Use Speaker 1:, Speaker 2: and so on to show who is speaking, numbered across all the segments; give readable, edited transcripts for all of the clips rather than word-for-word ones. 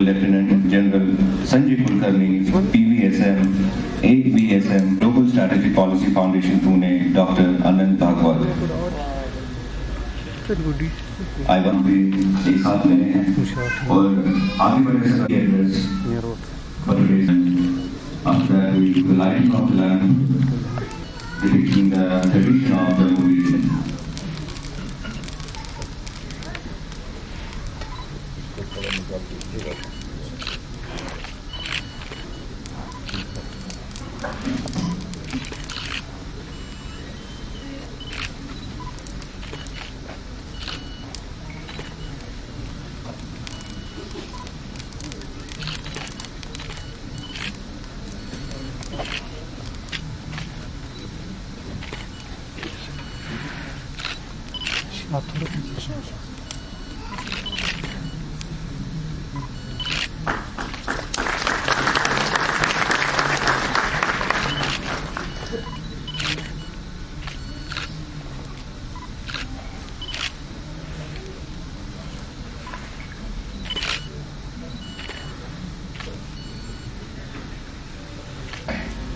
Speaker 1: Lieutenant General Sanjay Kulkarni, PVSM, 8BSM, Global Strategic Policy Foundation Pune, Dr. Anand Bhagwat. Ivan भी एक साथ लेने हैं और आगे बढ़ने से address after that we do the lighting of the lamp depicting the tradition of the movie.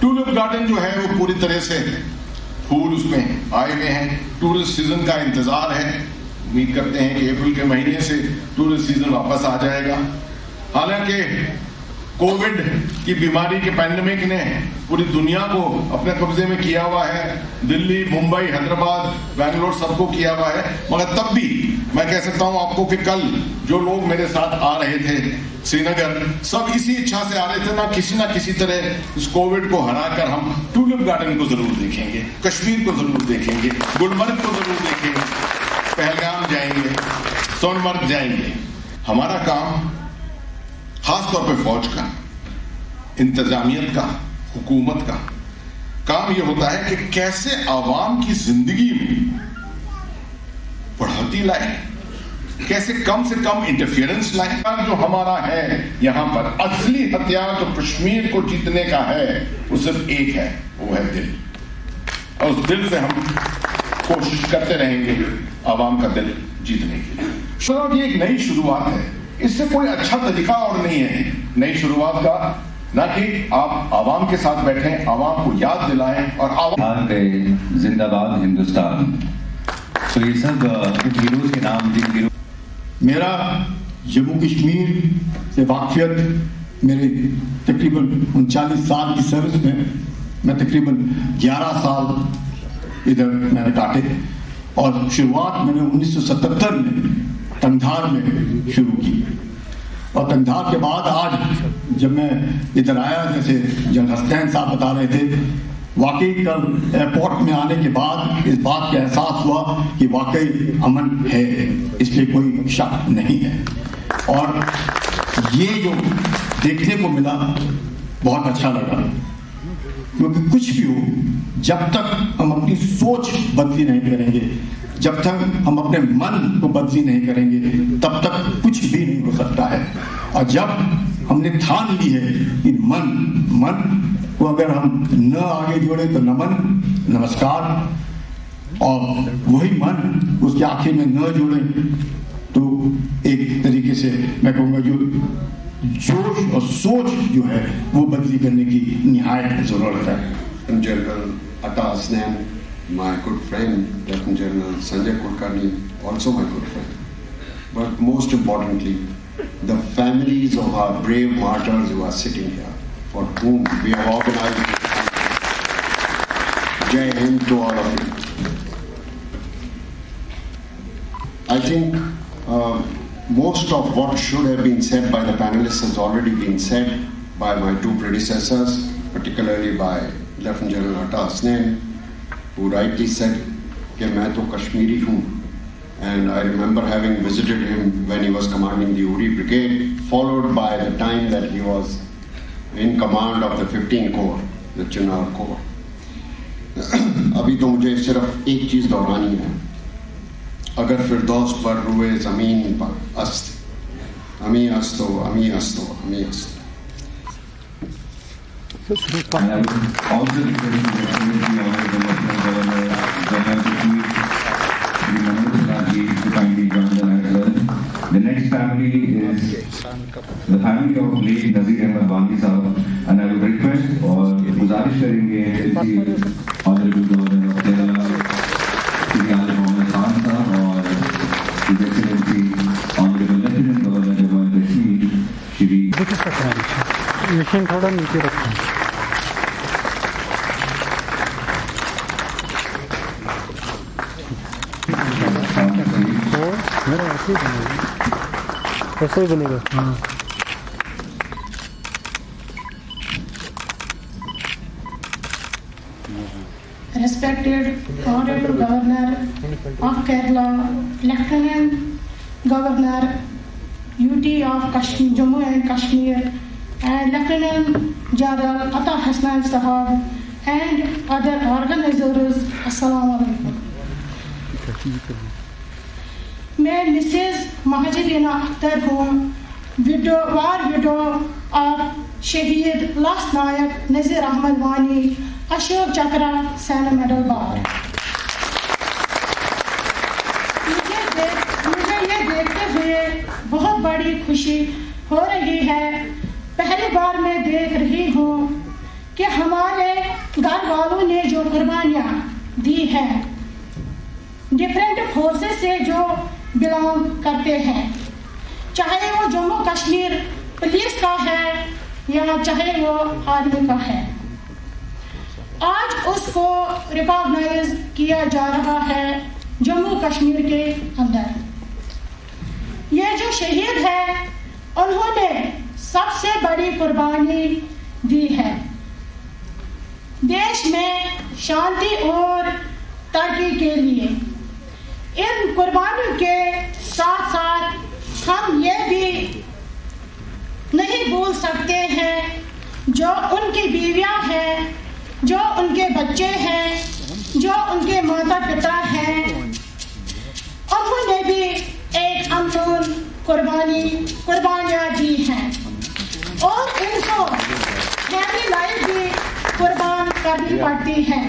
Speaker 2: Tulip garden जो है वो पूरी तरह से फूल उसमें आए हुए हैं। टूरिस्ट सीजन का इंतजार है। उम्मीद करते हैं कि अप्रैल के महीने से टूरिस्ट सीजन वापस आ जाएगा। हालांकि कोविड की बीमारी के पैंडेमिक ने पूरी दुनिया को अपने कब्जे में किया हुआ है। दिल्ली, मुंबई, हैदराबाद, बेंगलोर सबको किया हुआ है, मगर तब भी मैं कह सकता हूं आपको कि कल जो लोग मेरे साथ आ रहे थे श्रीनगर, सब इसी इच्छा से आ रहे थे ना किसी तरह इस कोविड को हराकर हम टूलिप गार्डन को जरूर देखेंगे, कश्मीर को जरूर देखेंगे, गुलमर्ग को जरूर देखेंगे, पहलगाम जाएंगे, सोनमर्ग जाएंगे। हमारा काम खासतौर पर फौज का, इंतजामियत का, हुकूमत का काम यह होता है कि कैसे आवाम की जिंदगी में बढ़ोतरी लाए, कैसे कम से कम इंटरफेरेंस लाए। जो हमारा है यहाँ पर असली हथियार जो कश्मीर को जीतने का है वो सिर्फ एक है, वो है दिल। और उस दिल से हम कोशिश करते रहेंगे आवाम का दिल जीतने के लिए। शुरुआत ये एक नई शुरुआत है, इससे कोई अच्छा तरीका और नहीं है नई शुरुआत का, ना कि आप आवाम के साथ बैठें, आवाम को याद दिलाएं और आवाम
Speaker 1: जिंदाबाद हिंदुस्तान। तो ये सब हीरोज के नाम, जिन हीरो
Speaker 3: मेरा जम्मू कश्मीर से वाकफियत मेरे तकरीबन 39 साल की सर्विस में, मैं तकरीबन 11 साल इधर मैंने काटे और शुरुआत मैंने 1977 में तंगधार में शुरू की। और तंगधार के बाद आज जब मैं इधर आया, जैसे जनरल हसनैन साहब बता रहे थे, वाकई कल एयरपोर्ट में आने के बाद इस बात का एहसास हुआ कि वाकई अमन है, इसलिए कोई शक नहीं है। और ये जो देखने को मिला बहुत अच्छा लगा, क्योंकि कुछ भी हो, जब तक हम अपनी सोच बदली नहीं करेंगे, जब तक हम अपने मन को बदली नहीं करेंगे, तब तक कुछ भी नहीं हो सकता है। और जब हमने ठान ली है कि मन को अगर हम न आगे जोड़े तो नमन, नमस्कार, और वही मन उसके आखिर में न जोड़े तो एक तरीके से मैं कहूँगा जो जोश और सोच जो है वो बदली करने की निहायत जरूरत है।
Speaker 4: जनरल अता Hasnain, my good friend, Lieutenant General Sanjay Kulkarni, also my good friend. But most importantly, the families of our brave martyrs who are sitting here, for whom we have organized. Jai Hind to all of you. I think most of what should have been said by the panelists has already been said by my two predecessors, particularly by Lieutenant General Atta Hasnain, who rightly said कि मैं तो कश्मीरी हूँ, and I remember having visited him when he was commanding the Uri Brigade, followed by the time that he was in command of the 15 Corps, the Chinnar Corps. अभी तो मुझे सिर्फ एक चीज दोहरानी है, अगर फिरदौस पर रुए जमीन पर अस्त, अमी अस्तो, अमी अस्तो, अमी अस्तो।
Speaker 1: And I would also request the Honorable Lieutenant Governor Jammu and Kashmir, Shri Manoj Sharji, to kindly join them as well. The next family is the family of late Nazir Ahmed Wani sahab, and I would request और गुजारिश करेंगे Honorable Governor of Kerala Shri Ali Mohammed Khan sahab और His Excellency Honorable Lieutenant Governor Jammu and Kashmir Shri
Speaker 5: machine थोड़ा नीचे रखो। मेरा ऐसे ही बनेगा, ऐसे ही बनेगा। हाँ।
Speaker 6: Respected Honorable Governor of Kerala, Lieutenant Governor UT of Jammu and Kashmir, and Lieutenant General Ata Hasnan Sahab and other organizers, Assalamu alaikum. मैं मिसेस महाजिरीना अख्तर हूँ, विडो ऑफ शहीद लास्ट नायक नज़ीर अहमद वानी, अशोक चक्र सैन मेडल बार। मुझे ये देखते हुए बहुत बड़ी खुशी हो रही है। पहली बार मैं देख रही हूँ कि हमारे घर वालों ने जो कुर्बानियाँ दी हैं, डिफरेंट फोर्सेस से जो बिलोंग करते हैं, चाहे वो जम्मू कश्मीर पुलिस का है या चाहे वो आर्मी का है, आज उसको रिकॉग्नाइज किया जा रहा है जम्मू कश्मीर के अंदर। ये जो शहीद है, उन्होंने सबसे बड़ी कुर्बानी दी है। देश में शांति और तरक्की के लिए इन कुर्बानियों के साथ साथ हम ये भी नहीं भूल सकते हैं जो उनकी बीवियां हैं, जो उनके बच्चे हैं, जो उनके माता पिता हैं, उन्होंने भी एक अनमोल कुर्बानियां दी हैं और इनको अपनी लाइफ भी कुर्बान करनी पड़ती है।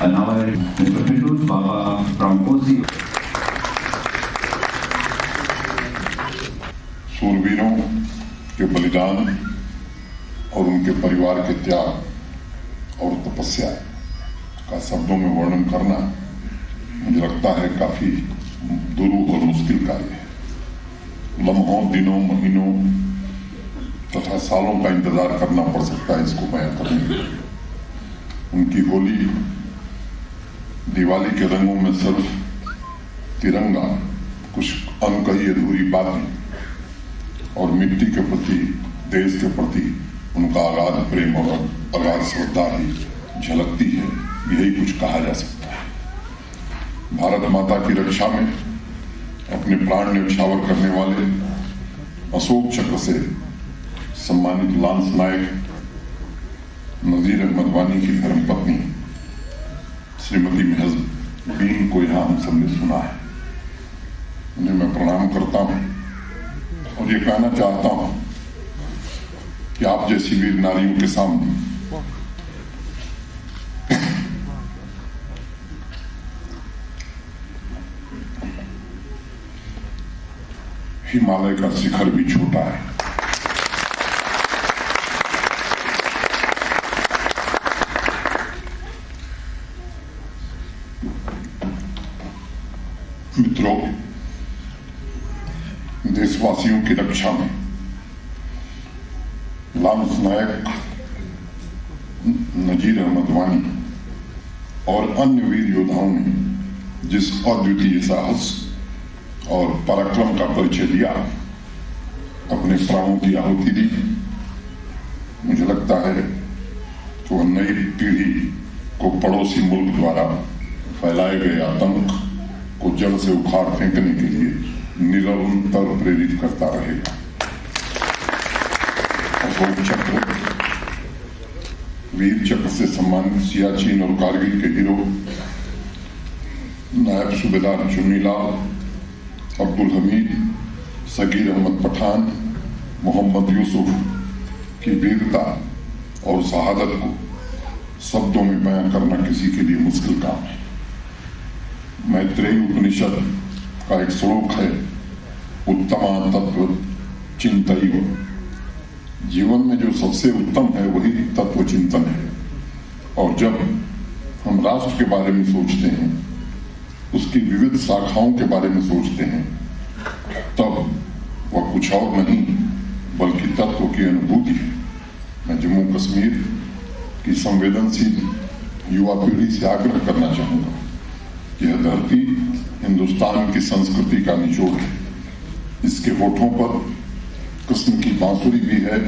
Speaker 1: And now I Mr. Findus Baba from OC.
Speaker 2: सूरवीरों के बलिदान और उनके परिवार के त्याग और तपस्या का शब्दों में वर्णन करना मुझे लगता है काफी दुरूह और मुश्किल कार्य है। लम्हों, दिनों, महीनों तथा सालों का इंतजार करना पड़ सकता है इसको बयां करने के लिए। उनकी होली दिवाली के रंगों में सिर्फ तिरंगा, कुछ अनकही अधूरी बातें और मिट्टी के प्रति, देश के प्रति उनका अगाध प्रेम और अगाध श्रद्धा ही झलकती है, यही कुछ कहा जा सकता है। भारत माता की रक्षा में अपने प्राण न्यौछावर करने वाले अशोक चक्र से सम्मानित लांस नायक नज़ीर अहमद वानी की धर्मपत्नी श्रीमती महज बीन को यहाँ हम सबने सुना है। उन्हें मैं प्रणाम करता हूँ और ये कहना चाहता हूँ कि आप जैसी वीर नारियों के सामने हिमालय का शिखर भी छोटा है। मित्रों, देशवासियों की रक्षा में लांस नायक नज़ीर अहमद वानी और अन्य वीर योद्धाओं ने जिस अद्वितीय साहस और पराक्रम का परिचय दिया, अपने प्राणों की आहुति दी, मुझे लगता है कि वह नई पीढ़ी को पड़ोसी मुल्क द्वारा फैलाए गए आतंक को जड़ से उखाड़ फेंकने के लिए निरंतर प्रेरित करता रहेगा। अशोक चक्र, वीर चक्र से सम्मानित सियाचिन और कारगिल के हीरो नायब सूबेदार चुन्नीलाल, अब्दुल हमीद, सगीर अहमद पठान, मोहम्मद यूसुफ की वीरता और शहादत को शब्दों में बयां करना किसी के लिए मुश्किल काम है। मैत्रेयी उपनिषद का एक श्लोक है, उत्तमा तत्व चिंतयो। जीवन में जो सबसे उत्तम है वही तत्व चिंतन है। और जब हम राष्ट्र के बारे में सोचते हैं, उसकी विविध शाखाओं के बारे में सोचते हैं, तब वह कुछ और नहीं बल्कि तत्व की अनुभूति है। मैं जम्मू कश्मीर की संवेदनशील युवा पीढ़ी से आग्रह करना चाहूंगा कि यह धरती हिंदुस्तान की संस्कृति का निचोड़ है। इसके होठों पर कृष्ण की बांसुरी भी है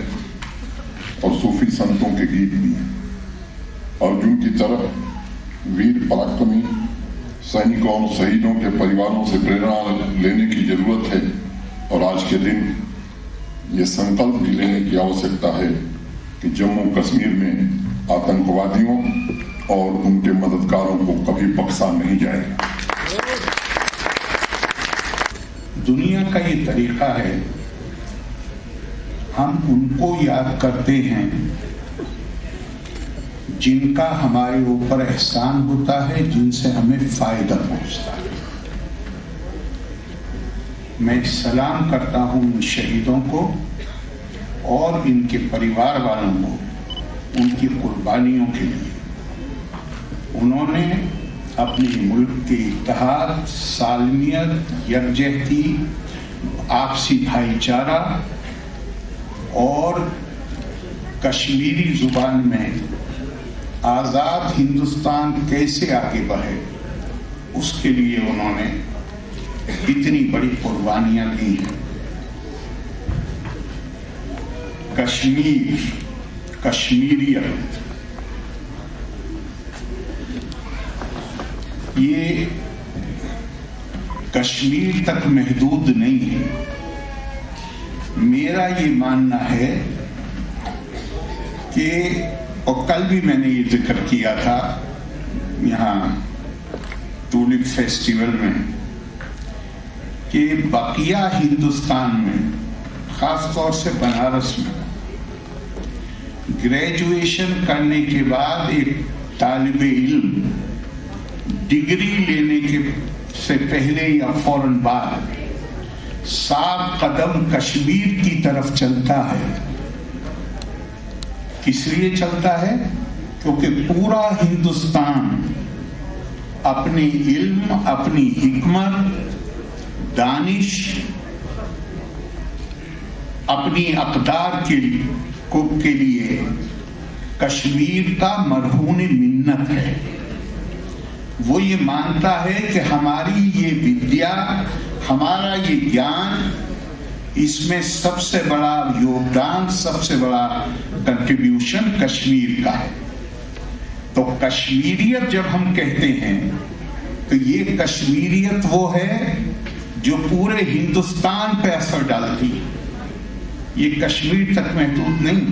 Speaker 2: और सूफी संतों के गीत भी हैं। अर्जुन की तरह वीर पराक्रमी सैनिकों और शहीदों के परिवारों से प्रेरणा लेने की जरूरत है। और आज के दिन ये संकल्प भी लेने की आवश्यकता है कि जम्मू कश्मीर में आतंकवादियों और उनके मददगारों को कभी बख्शा नहीं जाएगा।
Speaker 7: दुनिया का ये तरीका है, हम उनको याद करते हैं जिनका हमारे ऊपर एहसान होता है, जिनसे हमें फायदा पहुंचता है। मैं सलाम करता हूं इन शहीदों को और इनके परिवार वालों को, उनकी कुर्बानियों के लिए। उन्होंने अपने मुल्क के इत्तेहाद, सालमियत, यकजहती, आपसी भाईचारा और कश्मीरी जुबान में आजाद हिंदुस्तान कैसे आगे बढ़े, उसके लिए उन्होंने इतनी बड़ी कुर्बानियां दी हैं। कश्मीर, कश्मीरियत, ये कश्मीर तक महदूद नहीं है। मेरा ये मानना है कि, और कल भी मैंने ये जिक्र किया था यहाँ टूलिप फेस्टिवल में, कि बकिया हिंदुस्तान में, खास तौर से बनारस में, ग्रेजुएशन करने के बाद एक तालिबे इल्म डिग्री लेने के से पहले या फौरन बाद 7 कदम कश्मीर की तरफ चलता है। किस लिए चलता है? क्योंकि पूरा हिंदुस्तान अपने इल्म, अपनी हिकमत, दानिश, अपनी अक़दार के लिए कश्मीर का मरहून मिन्नत है। वो ये मानता है कि हमारी ये विद्या, हमारा ये ज्ञान, इसमें सबसे बड़ा योगदान, सबसे बड़ा कंट्रीब्यूशन कश्मीर का है। तो कश्मीरियत जब हम कहते हैं तो ये कश्मीरियत वो है जो पूरे हिंदुस्तान पे असर डालती है। ये कश्मीर तक महदूद नहीं।